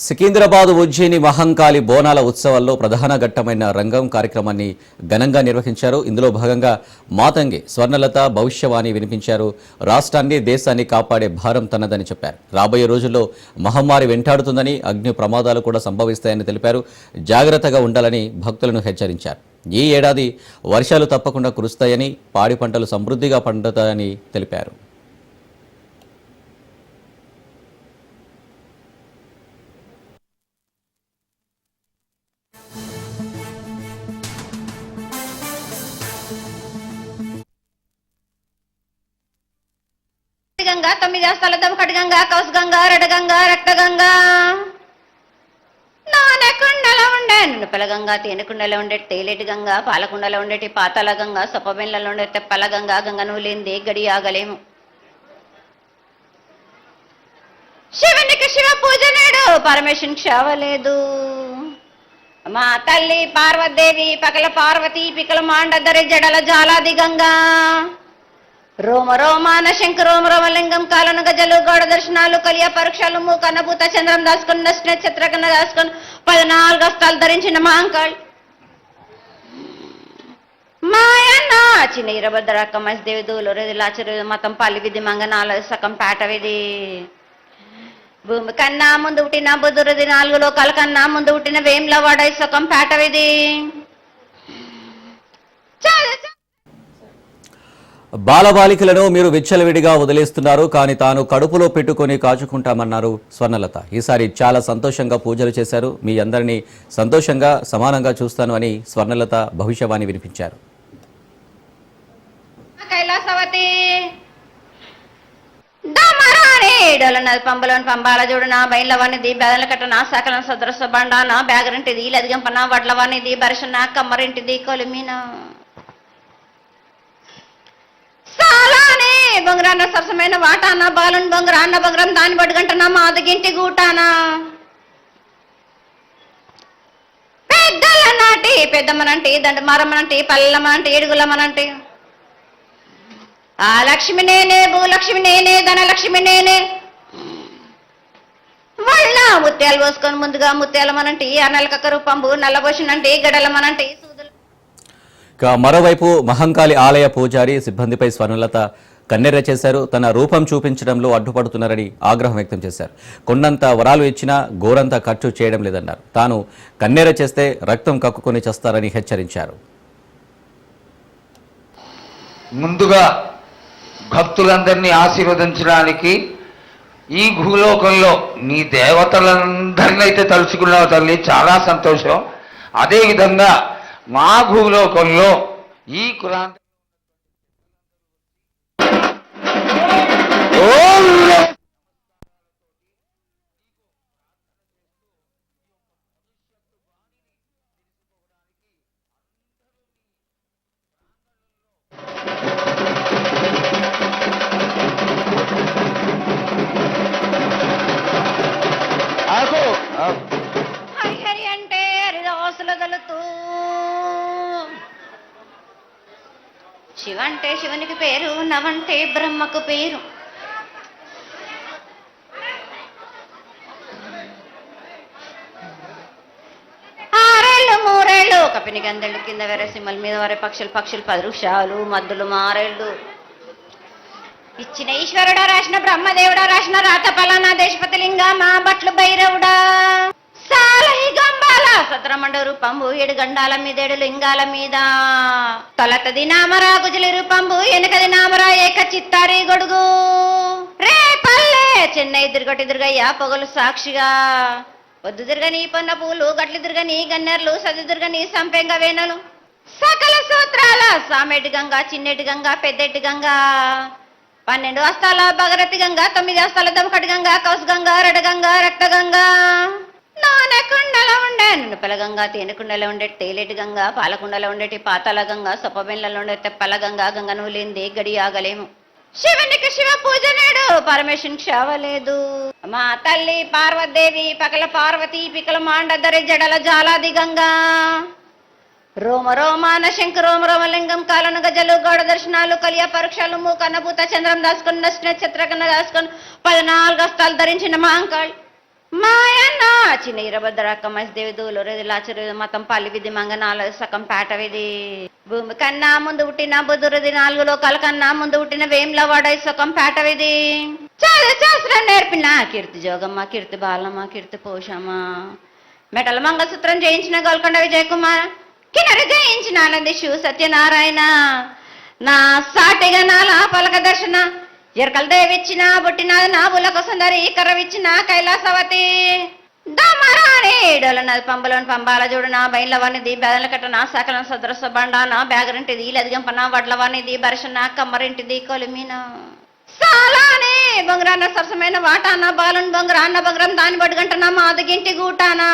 సికింద్రాబాద్ ఉజ్జయిని మహంకాళి బోనాల ఉత్సవాల్లో ప్రధాన ఘట్టమైన రంగం కార్యక్రమాన్ని ఘనంగా నిర్వహించారు. ఇందులో భాగంగా మాతంగి స్వర్ణలత భవిష్యవాణి వినిపించారు. రాష్ట్రాన్ని దేశాన్ని కాపాడే భారం తనదని చెప్పారు. రాబోయే రోజుల్లో మహమ్మారి వెంటాడుతుందని, అగ్ని ప్రమాదాలు కూడా సంభవిస్తాయని తెలిపారు. జాగ్రత్తగా ఉండాలని భక్తులను హెచ్చరించారు. ఈ ఏడాది వర్షాలు తప్పకుండా కురుస్తాయని, పాడి పంటలు సమృద్ధిగా పండుతాయని తెలిపారు. గంగా 9 స్థలతం ఖడ్గంగా కౌస్గంగా రెడగంగా రక్తగంగా నానకుండలో ఉండే నునపలగంగా తేనెకుండలో ఉండే తేలేటి గంగా పాలకుండలో ఉండేటి పాతాల గంగా సొప్పబెండ్లలో ఉండే తెప్పల గంగా గంగను లేంది గడి ఆగలేము. శివునికి శివ పూజ నేడు పరమేశ్వరునికి క్షావలేదు. మా తల్లి పార్వదేవి పకల పార్వతి పికల మాండదరి జడల జాలాది గంగా రోమ రోమాన శంక రోమ రోమలింగం కాలను గజలు గౌడ దర్శనాలు కలియ పరీక్షలు మూకన్నభూత చంద్రం దాసుకుని నక్షత్రకన్న దాసుకుని 14 హస్తాలు ధరించిన మహంకాళి మాయన్న చిన్న ఇరభద్రక్క మసిదేవి దూలూరు లాచరు మతం పల్లి విధి మంగనాల సకం పేట విధి భూమి కన్నా ముందు పుట్టిన బుధురది 4 లోకాల కన్నా ముందు పుట్టిన వేములవాడ సకం పేట విధి. బాలబాలికలను మీరు విచ్చలవిడిగా వదిలేస్తున్నారు, కానీ తాను కడుపులో పెట్టుకొని కాచుకుంటామన్నారు స్వర్ణలత. ఈసారి చాలా సంతోషంగా పూజలు చేశారు. మీ అందరినీ సంతోషంగా సమానంగా చూస్తాను అని స్వర్ణలత భవిష్యవాణి వినిపించారు. కైలాసవతి పంబలోని పంబాల చూడు నా బయలవనిది బెదల కట్ట నా సకలం సదృశ బండ నా బ్యాగరింటిది లదిగంపన వడ్లవనిది బరిషన కమ్మరింటిది కొలిమిన సాలానే బొంగరాన్న సరసమైన వాటాన బాలుని బొంగరాన్న బొంగరం దాని బడుగంటనా మాదగింటి గూటానా పెద్దల నాటి పెద్దమ్మనంటే దండ మరమ్మనంటే పల్లమ్మనంటే ఏడుగులమ్మనంటే ఆ లక్ష్మి నేనే భూలక్ష్మి నేనే ధనలక్ష్మి నేనే వాళ్ళ ముత్యాలు పోసుకొని ముందుగా ముత్యాలమనంటే ఆ నలకక్క రూపంబు నల్లబోషనంటే గడలమనంటే మరోవైపు మహంకాళి ఆలయ పూజారి సిబ్బందిపై స్వర్ణలత కన్నెర్ర చేశారు. తన రూపం చూపించడంలో అడ్డుపడుతున్నారని ఆగ్రహం వ్యక్తం చేశారు. కొండంత వరాలు ఇచ్చినా గోరంత ఖర్చు చేయడం లేదన్నారు. తాను కన్నెర్ర చేస్తే రక్తం కక్కుకొని చేస్తారని హెచ్చరించారు. ముందుగా భక్తులందరినీ ఆశీర్వదించడానికి ఈ భూలోకంలో నీ దేవతలందరినీ అయితే తలుచుకున్నావు తల్లి, చాలా సంతోషం. అదేవిధంగా మా భూలోకంలో ఈ కులాంత హరిహరి అంటే హరిదాసుల దళతూ శివంటే శివునికి పేరు, నవంటే బ్రహ్మకు పేరు. ఆరేళ్ళు మూరేళ్ళు కపిని గందెళ్ళు కింద వెరసింహల మీద వరే పక్షులు 10 వృక్షాలు మద్దులు మారేళ్ళు ఇచ్చిన ఈశ్వరుడా రాసిన బ్రహ్మదేవుడా రాసిన రాత పలానా దేశపతి లింగా మా బట్లు భైరవుడా సాలహి గంబాల సత్రమండ రూపంబు 7 గండాల మీద 7 లింగాల మీద తొలతది నామరా గుజలి రూపంబు వెనకది నామరా ఏక చిత్తారి గొడుగు రే పల్లె చెన్నై దిర్గటి దుర్గయ్య పొగలు సాక్షిగా పొద్దు దుర్గని పొన్న పూలు గట్లు దుర్గని గన్నెర్లు సది దుర్గని సంపెంగ వేనలు సకల సూత్రాల సామెటి గంగా చిన్నెటి గంగా పెద్దెటి గంగా 12 హస్తాల భగరతి గంగా 9 హస్తాల దమకటి గంగా కౌస్గంగా రెడగంగా రక్తగంగా నానకుండలో ఉండే నునపలగంగా తేనెకుండలో ఉండే తేలేటి గంగా పాలకుండలో ఉండేటి పాతాల గంగా సొప్పబెండ్లలో ఉండే తెప్పల గంగా గంగను లేంది గడి ఆగలేము. శివునికి శివ పూజ నేడు పరమేశ్వరునికి క్షావలేదు. మా తల్లి పార్వదేవి పకల పార్వతి పికల మాండదరి జడల జాలాది గంగా రోమ రోమాన శంక రోమ రోమలింగం కాలను గజలు గౌడ దర్శనాలు కలియ పరీక్షలు మూకన్నభూత చంద్రం దాసుకుని నక్షత్రకన్న దాసుకొని 14 హస్తాలు ధరించిన మహంకాళి మాయన్న చిన్న ఇరభద్రక్క మసిదేవి దూలూరు లాచరు మతం పల్లి విధి మంగనాలు సకం పేట విధి భూమి కన్నా ముందు పుట్టిన బుధురుది 4 లోకాల కన్నా ముందు పుట్టిన వేమ్ల వాడై సకం పేట విధి శాస్త్రం నేర్పిన కీర్తి జోగమ్మ కీర్తి బాలమ్మ కీర్తి పోషమ్మ మెటల మంగళసూత్రం జయించిన గోల్కొండ విజయ్ కుమార్ కిన్నెర జయించిన ఆనందిషు సత్యనారాయణ నా సాటిగా నాల పలక దర్శన ఎరకల దేవిచ్చిన బుట్టినాది నా బులకు సుందరి కర్రవిచ్చిన కైలాసవతి దమరాణి డోలనది పంబలోని పంబాల చూడు నా బయలవనిది బెదల కట్ట నా సకలం సదరస బండ నా బ్యాగరింటిది లదిగంపన వడ్లవనిది బరిషన కమ్మరింటిది కొలిమిన సాలానే బొంగరాన్న సరసమైన వాటాన బాలుని బొంగరాన్న బొంగరం దాని బడుగంటన మాదిగింటి గూటానా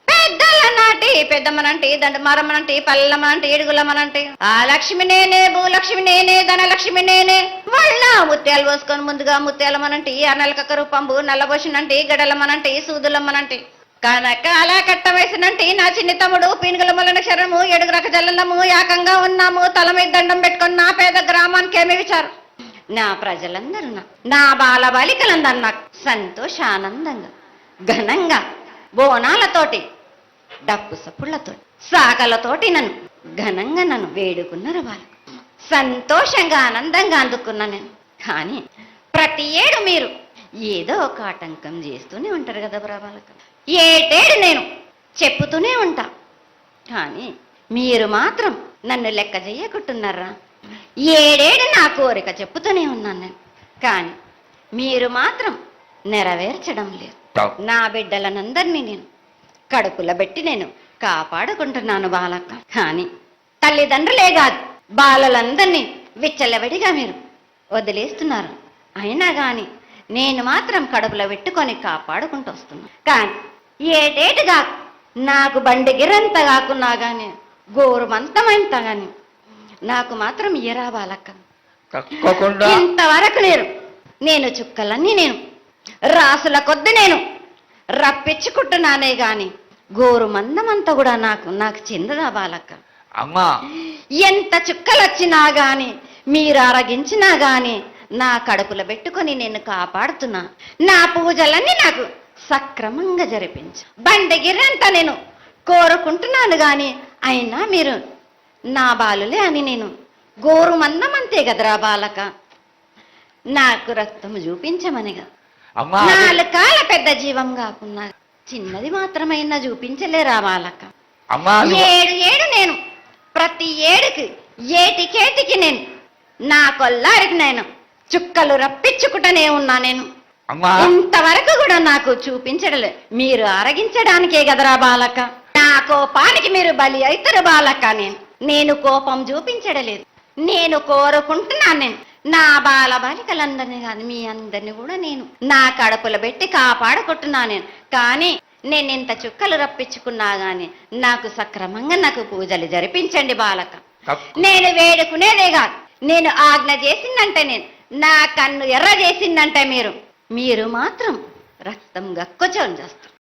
పెద్దల నాటి పెద్దమ్మనంటి దండమారమ్మనంటి పల్లెమ్మనంటి ఏడుగులమ్మనంటి ఆ లక్ష్మి నేనే భూలక్ష్మి నేనే ధనలక్ష్మి నేనే వాళ్ళ ముత్యాలు పోసుకొని ముందుగా ముత్యాలమ్మనంటి అన్నలకక్క రూపంబు నల్లబోసినంటి గడలమ్మనంటి సూదులమ్మనంటి కనకాల కట్ట వేసినంటి నా చిన్ని తమ్ముడు పీనుగులమ్మల శరము 7 రక జల్లము ఏకంగా ఉన్నాము తల మీద దండం పెట్టుకొని నా పేద గ్రామానికి ఏమి విచారు నా ప్రజలందరూ నా బాల బాలికలందరూ నాకు సంతోషానందంగా ఘనంగా బోనాలతోటి డప్పు సప్పుళ్లతో సాగలతోటి నన్ను వేడుకున్నారు వాళ్ళు సంతోషంగా ఆనందంగా అందుకున్నా నేను. కానీ ప్రతి ఏడు మీరు ఏదో ఒక ఆటంకం చేస్తూనే ఉంటారు కదా బ్రాబాలకు. ఏటేడు నేను చెప్పుతూనే ఉంటా, కానీ మీరు మాత్రం నన్ను లెక్క చేయకుంటున్నారా? ఏడేడు నా కోరిక చెప్పుతూనే ఉన్నాను నేను, కానీ మీరు మాత్రం నెరవేర్చడం లేదు. నా బిడ్డలనందరినీ నేను కడుపులో పెట్టి నేను కాపాడుకుంటున్నాను బాలక్క, కానీ తల్లిదండ్రులే కాదు బాలలందరినీ విచ్చలవిడిగా మీరు వదిలేస్తున్నారు. అయినా కానీ నేను మాత్రం కడుపులో పెట్టుకొని కాపాడుకుంటూ వస్తున్నాను. కానీ ఏటేటుగా నాకు బండి గిరంత కాకున్నా కానీ గోరుమంతమంత కానీ నాకు మాత్రం ఇయ్యరా బాలక్క. ఇంతవరకు నేను చుక్కలన్నీ నేను రాసుల కొద్ది నేను రప్పించుకుంటున్నానే గాని గోరు మందమంతా కూడా నాకు చెందదా బాలక్క. అమ్మా, ఎంత చుక్కలు వచ్చినా గాని మీరు అరగించినా గాని నా కడుపులో పెట్టుకొని నేను కాపాడుతున్నా. నా పూజలన్నీ నాకు సక్రమంగా జరిపించు. బండగిరంతా నేను కోరుకుంటున్నాను గాని అయినా మీరు నా బాలులే అని నేను గోరు మందమంతే కదరా బాలక. నాకు రక్తము చూపించమనిగా 4 కాల పెద్ద జీవం కాకున్నా చిన్నది మాత్రమైనా చూపించలేరా బాలక. ఏడు నేను ప్రతి ఏడుకి ఏటికేటికి నేను నా కొల్లారికి నేను చుక్కలు రప్పించుకుంటూనే ఉన్నా. నేను ఇంతవరకు కూడా నాకు చూపించడలే, మీరు అరగించడానికే కదరా బాలక. నా కోపానికి మీరు బలి అవుతారు బాలక. నేను కోపం చూపించడలేదు, నేను కోరుకుంటున్నాను. నేను నా బాల బాలికలందరినీ కాదు మీ అందరినీ కూడా నేను నా కడుపులో పెట్టి కాపాడుకుంటున్నాను నేను. కానీ నేను ఇంత చుక్కలు రప్పించుకున్నా గాని నాకు సక్రమంగా నాకు పూజలు జరిపించండి బాలక. నేను వేడుకునేదే కాదు, నేను ఆజ్ఞ చేసిందంటే నేను నా కన్ను ఎర్ర చేసిందంటే మీరు మాత్రం రక్తం గక్కుచోని చేస్తారు.